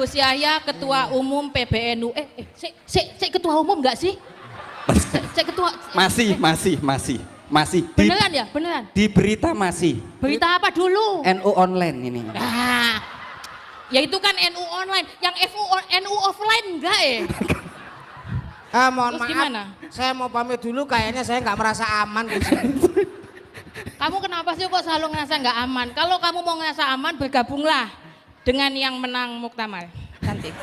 Gus Yahya Ketua Umum PBNU. Ketua Umum enggak sih? Ketua. Masih. Beneran ya? Beneran? Di berita masih. Berita apa dulu? NU online ini. Nah, ya itu kan NU online. Yang NU offline enggak ya? Mohon Terus maaf, gimana? saya mau pamit dulu, kayaknya saya nggak merasa aman di sini. Kamu kenapa sih kok selalu ngerasa nggak aman? Kalau kamu mau ngerasa aman, bergabunglah dengan yang menang muktamar nanti.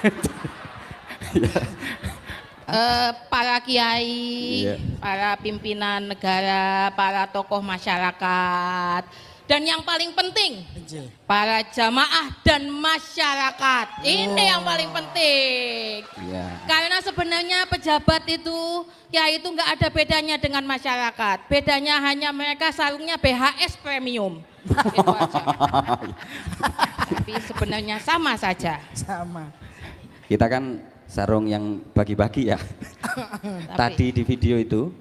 Para kiai, para pimpinan negara, para tokoh masyarakat, dan yang paling penting para jamaah dan masyarakat. Ini yang paling penting. Karena sebenarnya pejabat itu, ya itu nggak ada bedanya dengan masyarakat. Bedanya hanya mereka sarungnya BHS premium. Itu aja. Tapi sebenarnya sama saja. Sama. Kita kan sarung yang bagi-bagi ya. Tadi di video itu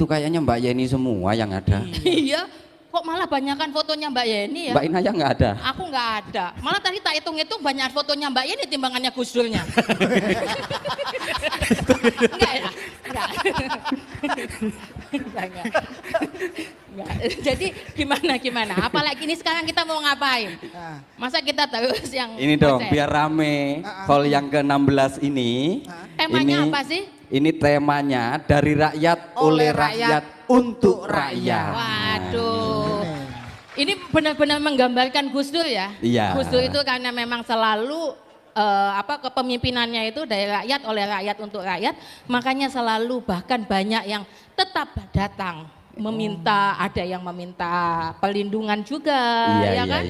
kayaknya Mbak Yeni semua yang ada. Iya, kok malah banyakan fotonya Mbak Yeni ya? Mbak Inaya nggak ada. Aku nggak ada. Malah tadi tak hitung-hitung banyak fotonya Mbak Yeni timbangannya Gus Durnya. Enggak ya? Enggak. Enggak. Jadi gimana? Apalagi ini sekarang kita mau ngapain? Masa kita terus yang Ini dong, biar rame. Hall yang ke-16 ini. temanya apa sih? Ini temanya dari rakyat, oleh rakyat, untuk rakyat. Waduh. Ini benar-benar menggambarkan Gus Dur ya. Iya. Gus Dur itu karena memang selalu kepemimpinannya itu dari rakyat, oleh rakyat, untuk rakyat, makanya selalu bahkan banyak yang tetap datang meminta, ada yang meminta perlindungan juga, ya kan?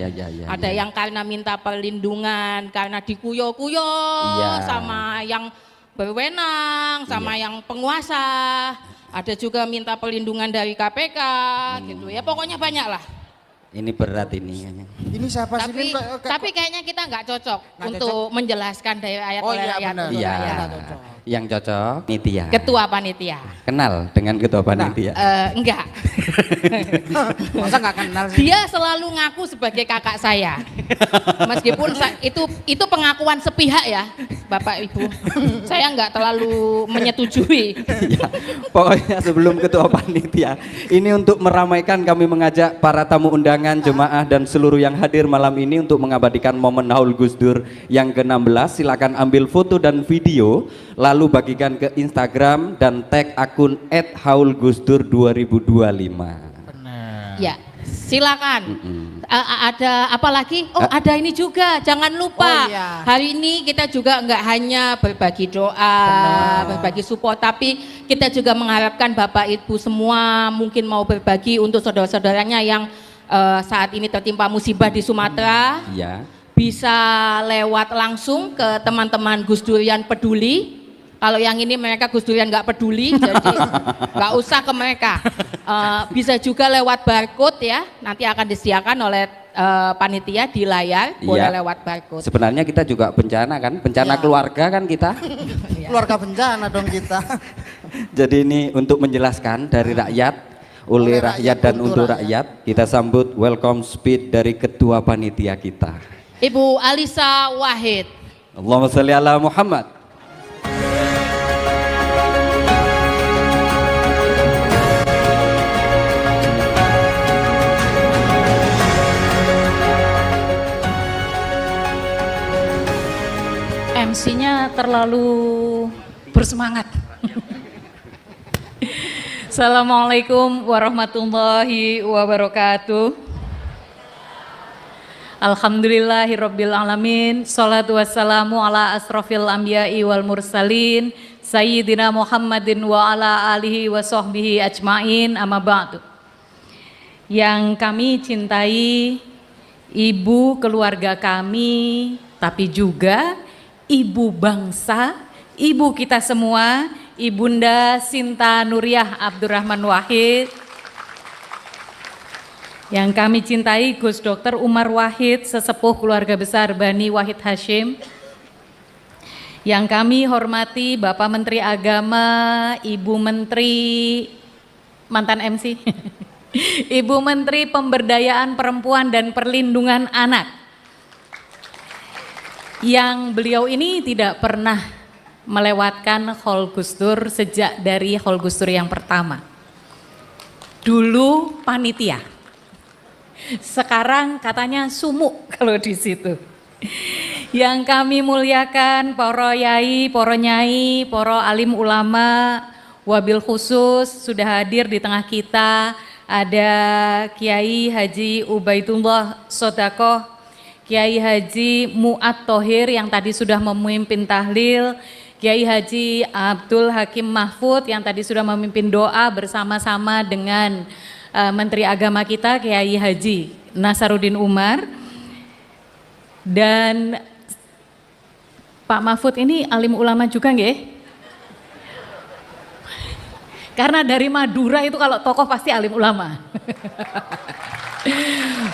Ada yang karena minta perlindungan karena dikuyo-kuyo sama yang berwenang, sama yang penguasa. Ada juga minta perlindungan dari KPK, gitu ya. Pokoknya banyak lah. Ini berat ini. Ini siapa Tapi, sih? tapi kayaknya kita nggak cocok Nggak untuk menjelaskan dari rakyat Oh oleh iya, rakyat. benar. untuk Iya. rakyat. Yang cocok panitia. Ketua panitia. Kenal dengan ketua panitia. Enggak. Masa nggak kenal sih? Dia selalu ngaku sebagai kakak saya. Meskipun itu pengakuan sepihak ya, Bapak Ibu. Saya nggak terlalu menyetujui. Ya, pokoknya sebelum ketua panitia, ini untuk meramaikan kami mengajak para tamu undangan, jemaah dan seluruh yang hadir malam ini untuk mengabadikan momen Haul Gus Dur yang ke-16. Silakan ambil foto dan video, lalu bagikan ke Instagram dan tag akun @haulgusdur2025. Ya, silakan. Ada apa lagi? Oh, ada ini juga. Jangan lupa. Oh, iya. Hari ini kita juga nggak hanya berbagi doa, berbagi support, tapi kita juga mengharapkan Bapak Ibu semua mungkin mau berbagi untuk saudara-saudaranya yang saat ini tertimpa musibah di Sumatera. Ya. Bisa lewat langsung ke teman-teman Gus Durian peduli. Kalau yang ini mereka Gus Durian nggak peduli, jadi nggak usah ke mereka. Bisa juga lewat barcode ya, nanti akan disediakan oleh panitia di layar, boleh lewat barcode. Sebenarnya kita juga bencana kan, bencana keluarga kan kita. Keluarga bencana dong kita. Jadi ini untuk menjelaskan dari rakyat, oleh rakyat dan untuk rakyat. Kita sambut welcome speech dari ketua panitia kita, Ibu Alisa Wahid. Allahumma sholli ala Muhammad. MC-nya terlalu bersemangat. Assalamualaikum warahmatullahi wabarakatuh. Alhamdulillahirabbil alamin. Shalatu wassalamu ala asrofil anbiya'i wal mursalin sayyidina Muhammadin wa ala alihi wa sahbihi ajmain, amma ba'du. Yang kami cintai, ibu keluarga kami, tapi juga ibu bangsa, ibu kita semua, Ibunda Sinta Nuriyah Abdurrahman Wahid. Yang kami cintai Gus Dr. Umar Wahid, sesepuh keluarga besar Bani Wahid Hashim. Yang kami hormati Bapak Menteri Agama, Ibu Menteri, mantan MC, Ibu Menteri Pemberdayaan Perempuan dan Perlindungan Anak. yang beliau ini tidak pernah melewatkan Hol Gus Dur sejak dari Hol Gus Dur yang pertama. Dulu panitia, sekarang katanya sumuk kalau di situ. Yang kami muliakan para yai, para nyai, para alim ulama, wabil khusus sudah hadir di tengah kita. Ada Kiai Haji Ubaidullah Sodakoh, Kiai Haji Mu'ad Thohir yang tadi sudah memimpin tahlil, Kiai Haji Abdul Hakim Mahfud yang tadi sudah memimpin doa bersama-sama dengan Menteri Agama kita Kiai Haji Nasaruddin Umar. Dan Pak Mahfud ini alim ulama juga nggih? Karena dari Madura itu kalau tokoh pasti alim ulama.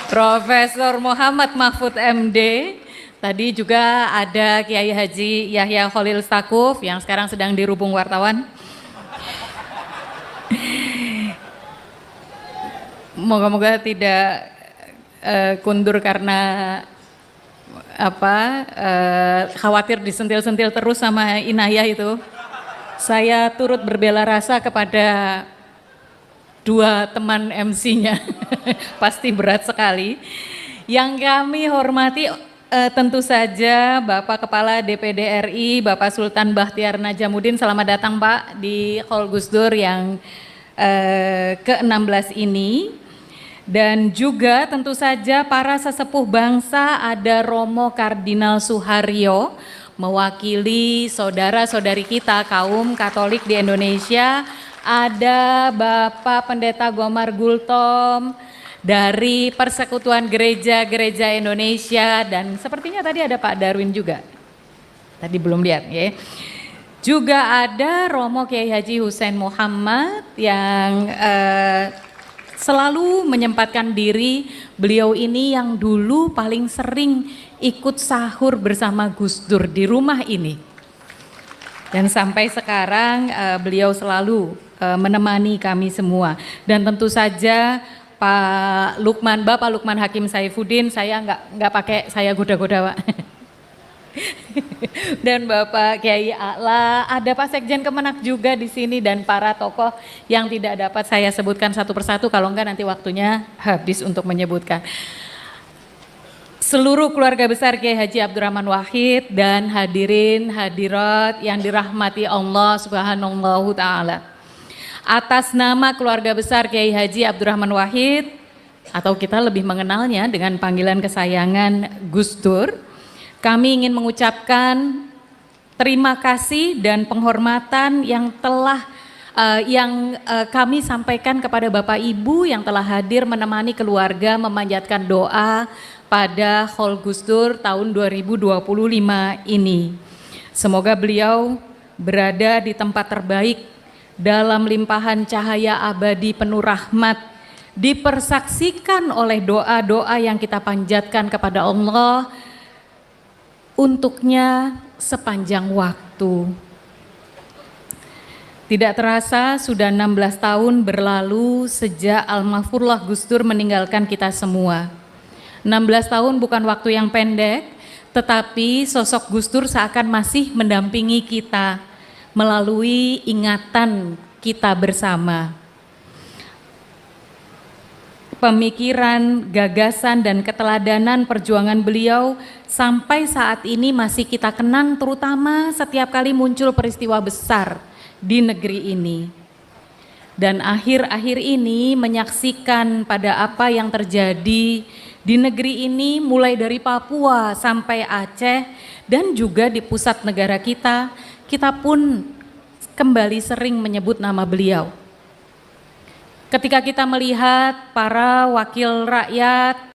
Profesor Muhammad Mahfud MD, tadi juga ada Kiai Haji Yahya Khalil Stakuf yang sekarang sedang dirubung wartawan. Moga-moga tidak kundur karena khawatir disentil-sentil terus sama Inayah itu. Saya turut berbela rasa kepada dua teman MC-nya, pasti berat sekali. Yang kami hormati tentu saja Bapak Kepala DPD RI, Bapak Sultan Bahtiar Najamuddin, selamat datang Pak di Hol Gus Dur yang ke-16 ini. Dan juga tentu saja para sesepuh bangsa, ada Romo Kardinal Suharyo, mewakili saudara-saudari kita kaum Katolik di Indonesia, ada Bapak Pendeta Gomar Gultom dari Persekutuan Gereja-Gereja Indonesia, dan sepertinya tadi ada Pak Darwin juga, tadi belum lihat ya. Juga ada Romo Kiai Haji Hussein Muhammad yang selalu menyempatkan diri. Beliau ini yang dulu paling sering ikut sahur bersama Gus Dur di rumah ini. Dan sampai sekarang beliau selalu menemani kami semua. Dan tentu saja Pak Lukman, Bapak Lukman Hakim Saifuddin, saya nggak pakai saya goda-goda Pak. Dan Bapak Kiai A'la, ada Pak Sekjen Kemenak juga di sini, dan para tokoh yang tidak dapat saya sebutkan satu persatu, kalau enggak nanti waktunya habis untuk menyebutkan. Seluruh keluarga besar Kiai Haji Abdurrahman Wahid dan hadirin hadirat yang dirahmati Allah Subhanahu Ta'ala. Atas nama keluarga besar Kiai Haji Abdurrahman Wahid, atau kita lebih mengenalnya dengan panggilan kesayangan Gus Dur, kami ingin mengucapkan terima kasih dan penghormatan yang telah kami sampaikan kepada Bapak Ibu yang telah hadir menemani keluarga memanjatkan doa pada Hol Gus Dur tahun 2025 ini. Semoga beliau berada di tempat terbaik dalam limpahan cahaya abadi penuh rahmat, dipersaksikan oleh doa-doa yang kita panjatkan kepada Allah untuknya sepanjang waktu. Tidak terasa sudah 16 tahun berlalu sejak almarhumlah Gus Dur meninggalkan kita semua. 16 tahun bukan waktu yang pendek, tetapi sosok Gus Dur seakan masih mendampingi kita melalui ingatan kita bersama. Pemikiran, gagasan, dan keteladanan perjuangan beliau sampai saat ini masih kita kenang, terutama setiap kali muncul peristiwa besar di negeri ini. Dan akhir-akhir ini menyaksikan pada apa yang terjadi di negeri ini, mulai dari Papua sampai Aceh dan juga di pusat negara kita, kita pun kembali sering menyebut nama beliau. Ketika kita melihat para wakil rakyat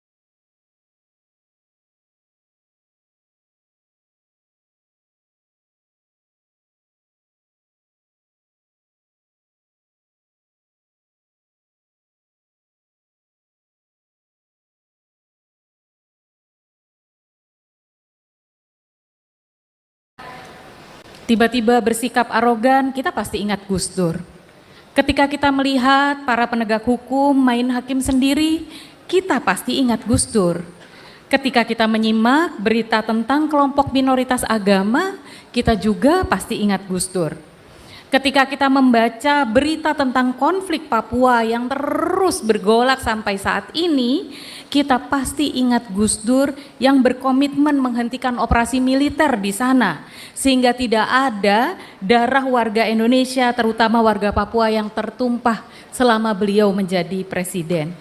tiba-tiba bersikap arogan, kita pasti ingat Gus Dur. Ketika kita melihat para penegak hukum main hakim sendiri, kita pasti ingat Gus Dur. Ketika kita menyimak berita tentang kelompok minoritas agama, kita juga pasti ingat Gus Dur. Ketika kita membaca berita tentang konflik Papua yang terus bergolak sampai saat ini, kita pasti ingat Gus Dur yang berkomitmen menghentikan operasi militer di sana, sehingga tidak ada darah warga Indonesia, terutama warga Papua yang tertumpah selama beliau menjadi presiden.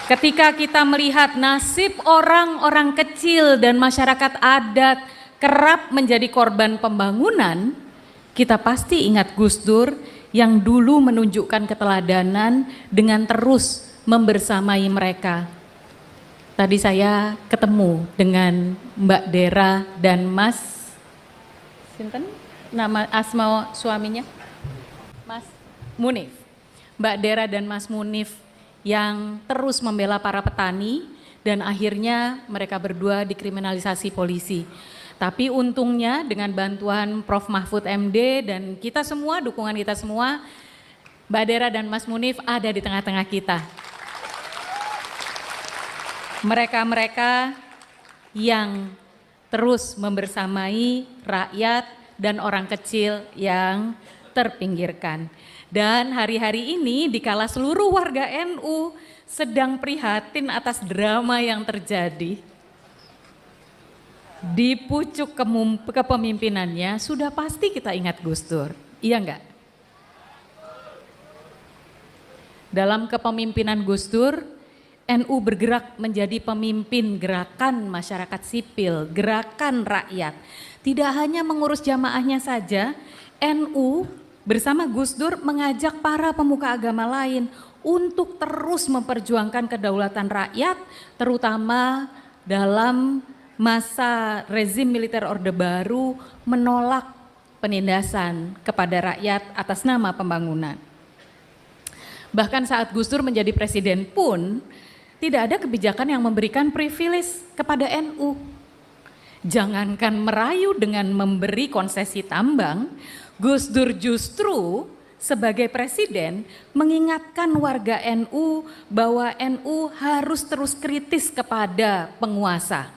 Ketika kita melihat nasib orang-orang kecil dan masyarakat adat kerap menjadi korban pembangunan, kita pasti ingat Gus Dur yang dulu menunjukkan keteladanan dengan terus membersamai mereka. Tadi saya ketemu dengan Mbak Dera dan Mas, sinten nama asma suaminya? Mas Munif. Mbak Dera dan Mas Munif yang terus membela para petani dan akhirnya mereka berdua dikriminalisasi polisi. Tapi untungnya dengan bantuan Prof. Mahfud MD dan kita semua, dukungan kita semua, Mbak Dera dan Mas Munif ada di tengah-tengah kita. Mereka-mereka yang terus membersamai rakyat dan orang kecil yang terpinggirkan. Dan hari-hari ini dikala seluruh warga NU sedang prihatin atas drama yang terjadi, di pucuk kepemimpinannya sudah pasti kita ingat Gus Dur, iya enggak? Dalam kepemimpinan Gus Dur, NU bergerak menjadi pemimpin gerakan masyarakat sipil, gerakan rakyat. Tidak hanya mengurus jamaahnya saja, NU bersama Gus Dur mengajak para pemuka agama lain untuk terus memperjuangkan kedaulatan rakyat, terutama dalam masa rezim militer Orde Baru menolak penindasan kepada rakyat atas nama pembangunan. Bahkan saat Gus Dur menjadi presiden pun tidak ada kebijakan yang memberikan privilege kepada NU. Jangankan merayu dengan memberi konsesi tambang, Gus Dur justru sebagai presiden mengingatkan warga NU bahwa NU harus terus kritis kepada penguasa.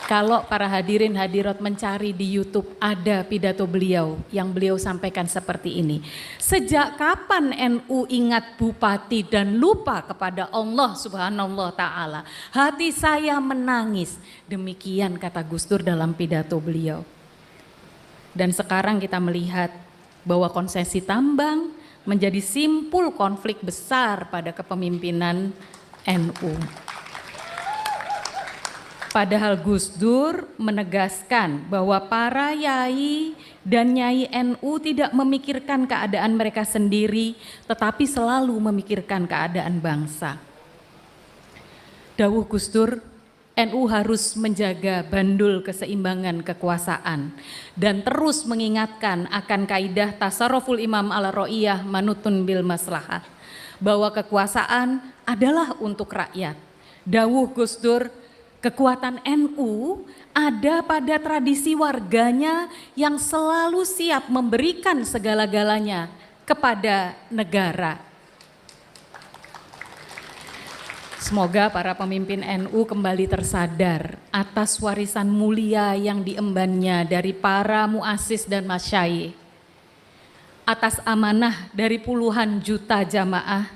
Kalau para hadirin hadirat mencari di YouTube ada pidato beliau yang beliau sampaikan seperti ini. Sejak kapan NU ingat bupati dan lupa kepada Allah Subhanahu wa taala? Hati saya menangis. Demikian kata Gus Dur dalam pidato beliau. Dan sekarang kita melihat bahwa konsesi tambang menjadi simpul konflik besar pada kepemimpinan NU. Padahal Gus Dur menegaskan bahwa para yai dan nyai NU tidak memikirkan keadaan mereka sendiri, tetapi selalu memikirkan keadaan bangsa. Dawuh Gus Dur, NU harus menjaga bandul keseimbangan kekuasaan dan terus mengingatkan akan kaidah tasarruful imam ala ro'iyah manutun bil maslahah, bahwa kekuasaan adalah untuk rakyat. Dawuh Gus Dur, kekuatan NU ada pada tradisi warganya yang selalu siap memberikan segala-galanya kepada negara. Semoga para pemimpin NU kembali tersadar atas warisan mulia yang diembannya dari para muassis dan masyayikh, atas amanah dari puluhan juta jamaah,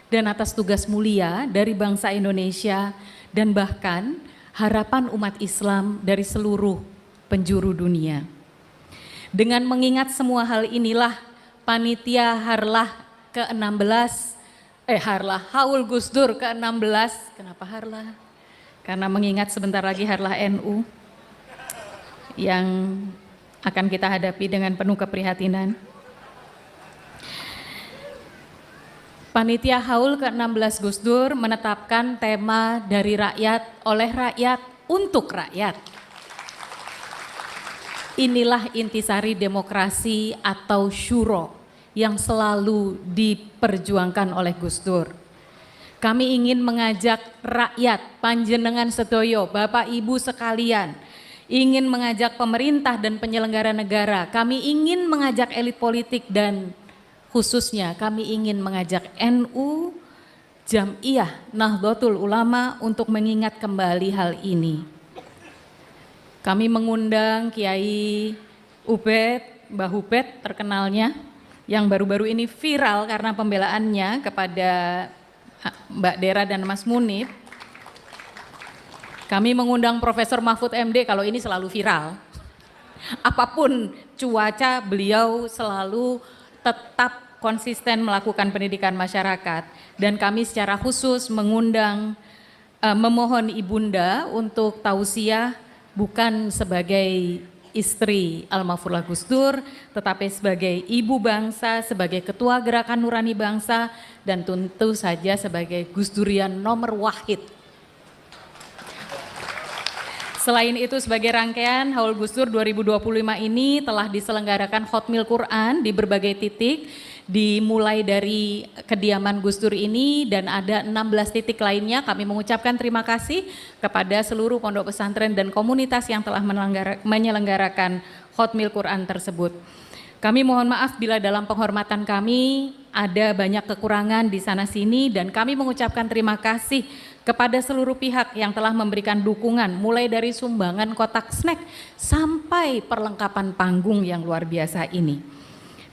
dan atas tugas mulia dari bangsa Indonesia dan bahkan harapan umat Islam dari seluruh penjuru dunia. Dengan mengingat semua hal inilah panitia Harlah ke-16, Haul Gus Dur ke-16, kenapa Harlah? Karena mengingat sebentar lagi Harlah NU yang akan kita hadapi dengan penuh keprihatinan. Panitia Haul ke-16 Gus Dur menetapkan tema dari rakyat, oleh rakyat, untuk rakyat. Inilah intisari demokrasi atau syuro yang selalu diperjuangkan oleh Gus Dur. Kami ingin mengajak rakyat, panjenengan sedoyo, Bapak Ibu sekalian, ingin mengajak pemerintah dan penyelenggara negara, kami ingin mengajak elit politik dan khususnya kami ingin mengajak NU, Jam'iyah Nahdlatul Ulama untuk mengingat kembali hal ini. Kami mengundang Kiai Ubed, Mbah Ubed terkenalnya, yang baru-baru ini viral karena pembelaannya kepada Mbak Dera dan Mas Munib. Kami mengundang Profesor Mahfud MD, kalau ini selalu viral. Apapun cuaca, beliau selalu tetap konsisten melakukan pendidikan masyarakat, dan kami secara khusus mengundang, memohon Ibunda untuk tausiah bukan sebagai istri almarhum Gus Dur, tetapi sebagai ibu bangsa, sebagai ketua Gerakan Nurani Bangsa, dan tentu saja sebagai Gus Durian nomor wahid. Selain itu, sebagai rangkaian Haul Gus Dur 2025 ini telah diselenggarakan Hotmil Quran di berbagai titik, dimulai dari kediaman Gus Dur ini dan ada 16 titik lainnya. Kami mengucapkan terima kasih kepada seluruh pondok pesantren dan komunitas yang telah menyelenggarakan Hotmil Quran tersebut. Kami mohon maaf bila dalam penghormatan kami ada banyak kekurangan di sana sini, dan kami mengucapkan terima kasih kepada seluruh pihak yang telah memberikan dukungan, mulai dari sumbangan kotak snack sampai perlengkapan panggung yang luar biasa ini.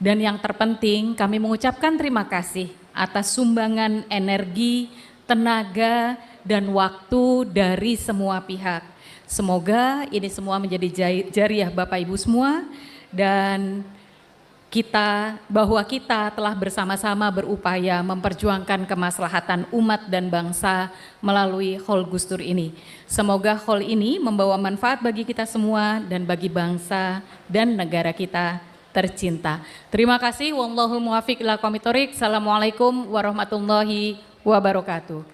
Dan yang terpenting, kami mengucapkan terima kasih atas sumbangan energi, tenaga, dan waktu dari semua pihak. Semoga ini semua menjadi jariah Bapak Ibu semua, dan bahwa kita telah bersama-sama berupaya memperjuangkan kemaslahatan umat dan bangsa melalui Haul Gus Dur ini. Semoga haul ini membawa manfaat bagi kita semua dan bagi bangsa dan negara kita tercinta. Terima kasih. Wallahu muwaffiq ila aqwamit thoriq. Assalamualaikum warahmatullahi wabarakatuh.